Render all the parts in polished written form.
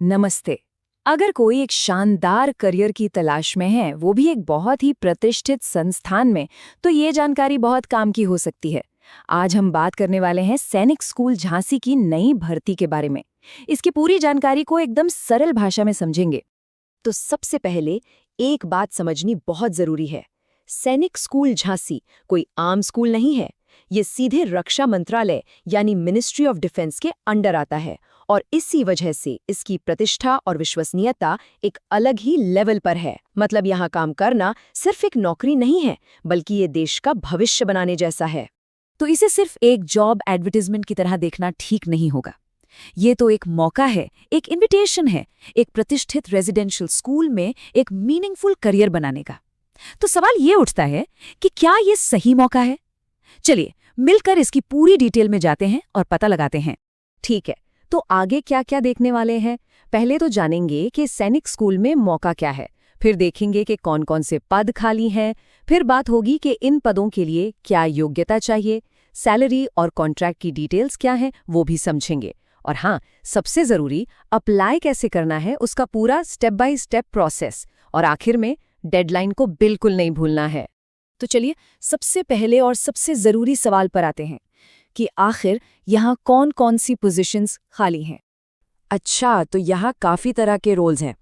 नमस्ते। अगर कोई एक शानदार करियर की तलाश में है, वो भी एक बहुत ही प्रतिष्ठित संस्थान में, तो ये जानकारी बहुत काम की हो सकती है। आज हम बात करने वाले हैं सैनिक स्कूल झांसी की नई भर्ती के बारे में। इसकी पूरी जानकारी को एकदम सरल भाषा में समझेंगे। तो सबसे पहले एक बात समझनी बहुत जरूरी है। सैनिक स्कूल झांसी कोई आम स्कूल नहीं है। ये सीधे रक्षा मंत्रालय यानी मिनिस्ट्री ऑफ डिफेंस के अंडर आता है और इसी वजह से इसकी प्रतिष्ठा और विश्वसनीयता एक अलग ही लेवल पर है। मतलब यहाँ काम करना सिर्फ एक नौकरी नहीं है, बल्कि ये देश का भविष्य बनाने जैसा है। तो इसे सिर्फ एक जॉब एडवर्टाइजमेंट की तरह देखना ठीक नहीं होगा। ये तो एक मौका है, एक इनविटेशन है, एक प्रतिष्ठित रेजिडेंशियल स्कूल में एक मीनिंगफुल करियर बनाने का। तो सवाल ये उठता है कि क्या ये सही मौका है? चलिए मिलकर इसकी पूरी डिटेल में जाते हैं और पता लगाते हैं। ठीक है, तो आगे क्या क्या देखने वाले हैं? पहले तो जानेंगे कि सैनिक स्कूल में मौका क्या है, फिर देखेंगे कि कौन कौन से पद खाली हैं, फिर बात होगी कि इन पदों के लिए क्या योग्यता चाहिए, सैलरी और कॉन्ट्रैक्ट की डिटेल्स क्या हैं वो भी समझेंगे। और हाँ, सबसे ज़रूरी अप्लाई कैसे करना है उसका पूरा स्टेप बाय स्टेप प्रोसेस, और आखिर में डेडलाइन को बिल्कुल नहीं भूलना है। तो चलिए सबसे पहले और सबसे ज़रूरी सवाल पर आते हैं कि आखिर यहाँ कौन कौन सी पोजीशंस खाली हैं। अच्छा, तो यहाँ काफ़ी तरह के रोल्स हैं।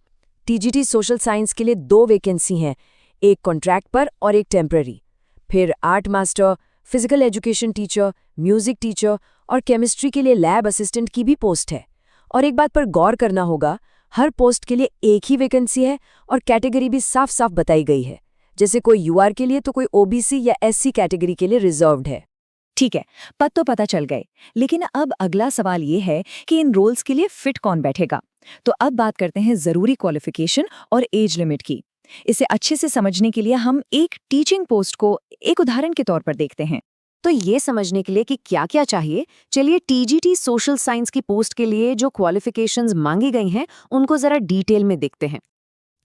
टीजीटी सोशल साइंस के लिए 2 वैकेंसी हैं, एक कॉन्ट्रैक्ट पर और एक टेम्पररी। फिर art master, physical education teacher, music teacher और केमिस्ट्री के लिए लैब असिस्टेंट की भी पोस्ट है। और एक बात पर गौर करना होगा, हर पोस्ट के लिए एक ही वैकेंसी है और कैटेगरी भी साफ साफ बताई गई है। जैसे कोई यूआर के लिए तो कोई ओबीसी या एससी कैटेगरी के लिए रिजर्व्ड है। ठीक है, पद तो पता चल गए, लेकिन अब अगला सवाल ये है कि इन रोल्स के लिए फिट कौन बैठेगा। तो अब बात करते हैं ज़रूरी क्वालिफिकेशन और एज लिमिट की। इसे अच्छे से समझने के लिए हम एक टीचिंग पोस्ट को एक उदाहरण के तौर पर देखते हैं। तो ये समझने के लिए कि क्या क्या चाहिए, चलिए टीजीटी सोशल साइंस की पोस्ट के लिए जो क्वालिफिकेशंस मांगी गई हैं उनको जरा डिटेल में देखते हैं।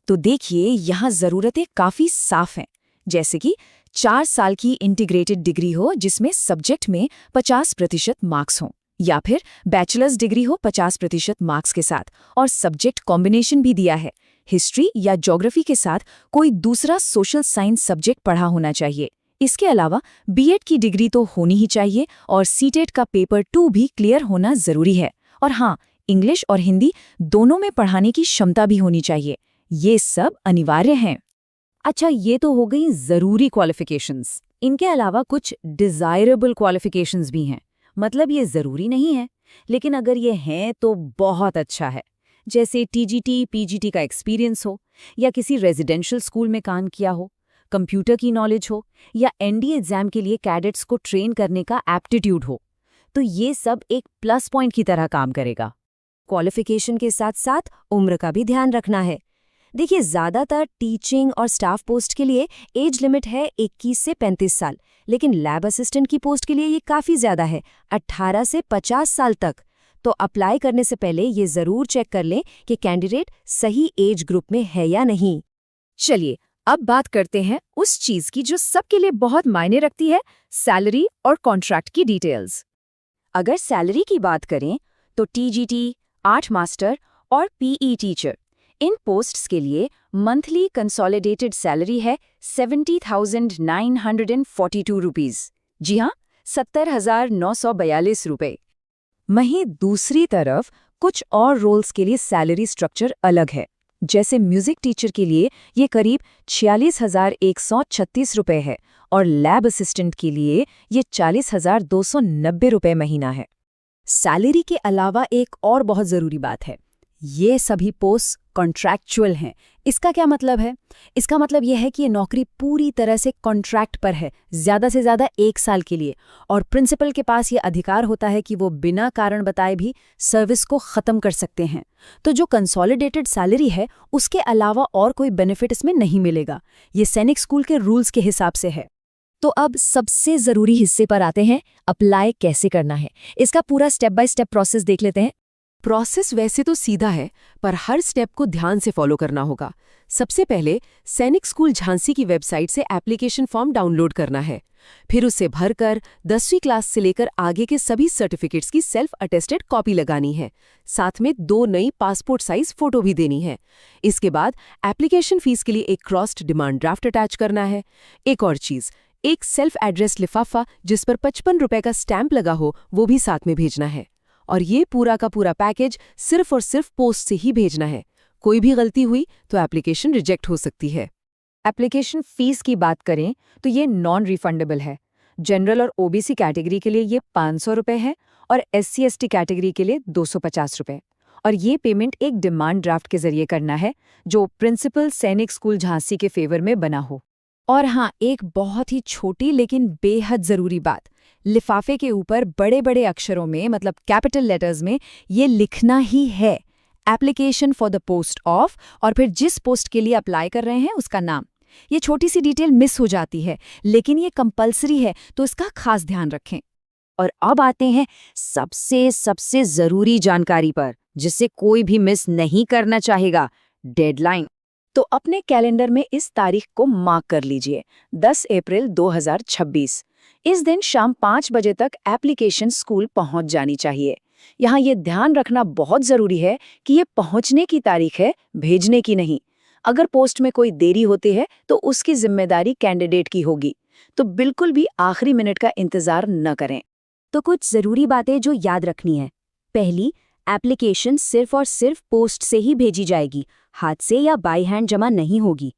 तो देखिए यहाँ ज़रूरतें काफ़ी साफ हैं, जैसे कि 4 साल की इंटीग्रेटेड डिग्री हो जिसमें सब्जेक्ट में 50% मार्क्स हों, या फिर बैचलर्स डिग्री हो 50% मार्क्स के साथ और सब्जेक्ट कॉम्बिनेशन भी दिया है, हिस्ट्री या ज्योग्राफी के साथ कोई दूसरा सोशल साइंस सब्जेक्ट पढ़ा होना चाहिए। इसके अलावा बीएड की डिग्री तो होनी ही चाहिए और सीटेट का पेपर 2 भी क्लियर होना ज़रूरी है। और हाँ, इंग्लिश और हिंदी दोनों में पढ़ाने की क्षमता भी होनी चाहिए। ये सब अनिवार्य हैं। अच्छा, ये तो हो गई ज़रूरी क्वालिफिकेशंस। इनके अलावा कुछ डिज़ायरेबल क्वालिफिकेशंस भी हैं। मतलब ये ज़रूरी नहीं है, लेकिन अगर ये हैं तो बहुत अच्छा है। जैसे टीजीटी, पीजीटी का एक्सपीरियंस हो, या किसी रेजिडेंशियल स्कूल में काम किया हो, कंप्यूटर की नॉलेज हो, या एनडीए एग्जाम के लिए कैडेट्स को ट्रेन करने का एप्टीट्यूड हो, तो ये सब एक प्लस पॉइंट की तरह काम करेगा। क्वालिफिकेशन के साथ साथ उम्र का भी ध्यान रखना है। देखिए, ज़्यादातर टीचिंग और स्टाफ पोस्ट के लिए एज लिमिट है 21 से 35 साल, लेकिन लैब असिस्टेंट की पोस्ट के लिए ये काफ़ी ज़्यादा है, 18 से 50 साल तक। तो अप्लाई करने से पहले ये ज़रूर चेक कर लें कि कैंडिडेट सही एज ग्रुप में है या नहीं। चलिए अब बात करते हैं उस चीज़ की जो सबके लिए बहुत मायने रखती है, सैलरी और कॉन्ट्रैक्ट की डिटेल्स। अगर सैलरी की बात करें तो टीजीटी, आर्ट मास्टर और पीई टीचर, इन पोस्ट्स के लिए मंथली कंसोलिडेटेड सैलरी है 70,942 रुपीज़। जी हाँ, 70,942 रुपये। वहीं दूसरी तरफ कुछ और रोल्स के लिए सैलरी स्ट्रक्चर अलग है। जैसे म्यूजिक टीचर के लिए ये करीब 46,136 रुपये है और लैब असिस्टेंट के लिए ये 40,290 रुपये महीना है। सैलरी के अलावा एक और बहुत ज़रूरी बात है, ये सभी पोस्ट कॉन्ट्रैक्चुअल हैं। इसका क्या मतलब है? इसका मतलब यह है कि ये नौकरी पूरी तरह से कॉन्ट्रैक्ट पर है, ज़्यादा से ज़्यादा 1 साल के लिए, और प्रिंसिपल के पास ये अधिकार होता है कि वो बिना कारण बताए भी सर्विस को ख़त्म कर सकते हैं। तो जो कंसोलिडेटेड सैलरी है उसके अलावा और कोई बेनिफिट इसमें नहीं मिलेगा। ये सैनिक स्कूल के रूल्स के हिसाब से है। तो अब सबसे ज़रूरी हिस्से पर आते हैं, अप्लाई कैसे करना है। इसका पूरा स्टेप बाय स्टेप प्रोसेस देख लेते हैं। प्रोसेस वैसे तो सीधा है, पर हर स्टेप को ध्यान से फॉलो करना होगा। सबसे पहले सैनिक स्कूल झांसी की वेबसाइट से एप्लीकेशन फॉर्म डाउनलोड करना है। फिर उसे भरकर 10वीं क्लास से लेकर आगे के सभी सर्टिफिकेट्स की सेल्फ अटेस्टेड कॉपी लगानी है। साथ में 2 नई पासपोर्ट साइज फोटो भी देनी है। इसके बाद एप्लीकेशन फीस के लिए एक क्रॉस्ड डिमांड ड्राफ्ट अटैच करना है। एक और चीज़, एक सेल्फ एड्रेस लिफाफा जिस पर 55 रुपए का स्टैंप लगा हो, वो भी साथ में भेजना है। और ये पूरा का पूरा पैकेज सिर्फ और सिर्फ पोस्ट से ही भेजना है। कोई भी गलती हुई तो एप्लीकेशन रिजेक्ट हो सकती है। एप्लीकेशन फीस की बात करें तो ये नॉन रिफंडेबल है। जनरल और ओबीसी कैटेगरी के लिए ये 500 रुपए है और SC/ST कैटेगरी के लिए 250 रुपए। और ये पेमेंट एक डिमांड ड्राफ्ट के जरिए करना है जो प्रिंसिपल सैनिक स्कूल झांसी के फेवर में बना हो। और हाँ, एक बहुत ही छोटी लेकिन बेहद जरूरी बात, लिफाफे के ऊपर बड़े बड़े अक्षरों में, मतलब कैपिटल लेटर्स में, ये लिखना ही है application for the post of, और फिर जिस पोस्ट के लिए अप्लाई कर रहे हैं उसका नाम। ये छोटी सी डिटेल मिस हो जाती है, लेकिन ये कंपलसरी है, तो इसका खास ध्यान रखें। और अब आते हैं सबसे जरूरी जानकारी पर, जिसे कोई भी मिस नहीं करना चाहेगा, डेडलाइन। तो अपने कैलेंडर में इस तारीख को मार्क कर लीजिए, 10 अप्रैल 2026। इस दिन शाम 5 बजे तक एप्लीकेशन स्कूल पहुंच जानी चाहिए। यहाँ ये ध्यान रखना बहुत जरूरी है कि ये पहुंचने की तारीख है, भेजने की नहीं। अगर पोस्ट में कोई देरी होती है तो उसकी जिम्मेदारी कैंडिडेट की होगी, तो बिल्कुल भी आखिरी मिनट का इंतजार न करें। तो कुछ जरूरी बातें जो याद रखनी है। पहली, एप्लीकेशन सिर्फ और सिर्फ पोस्ट से ही भेजी जाएगी, हाथ से या बाय हैंड जमा नहीं होगी।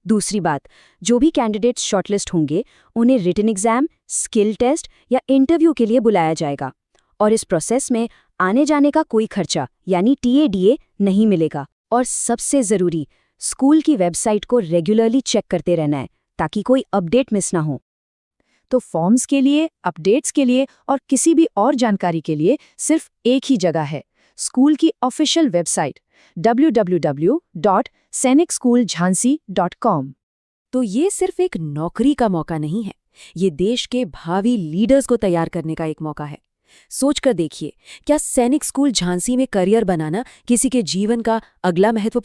दूसरी बात, जो भी कैंडिडेट्स शॉर्टलिस्ट होंगे उन्हें रिटन एग्जाम, स्किल टेस्ट या इंटरव्यू के लिए बुलाया जाएगा। और इस प्रोसेस में आने जाने का कोई खर्चा यानी TADA नहीं मिलेगा। और सबसे ज़रूरी, स्कूल की वेबसाइट को रेगुलरली चेक करते रहना है ताकि कोई अपडेट मिस ना हो। तो फॉर्म्स के लिए, अपडेट्स के लिए और किसी भी और जानकारी के लिए सिर्फ एक ही जगह है, स्कूल की ऑफिशियल वेबसाइट www.sainikschooljhansi.com। तो ये सिर्फ एक नौकरी का मौका नहीं है, ये देश के भावी लीडर्स को तैयार करने का एक मौका है। सोचकर देखिए, क्या सैनिक स्कूल झांसी में करियर बनाना किसी के जीवन का अगला महत्वपूर्ण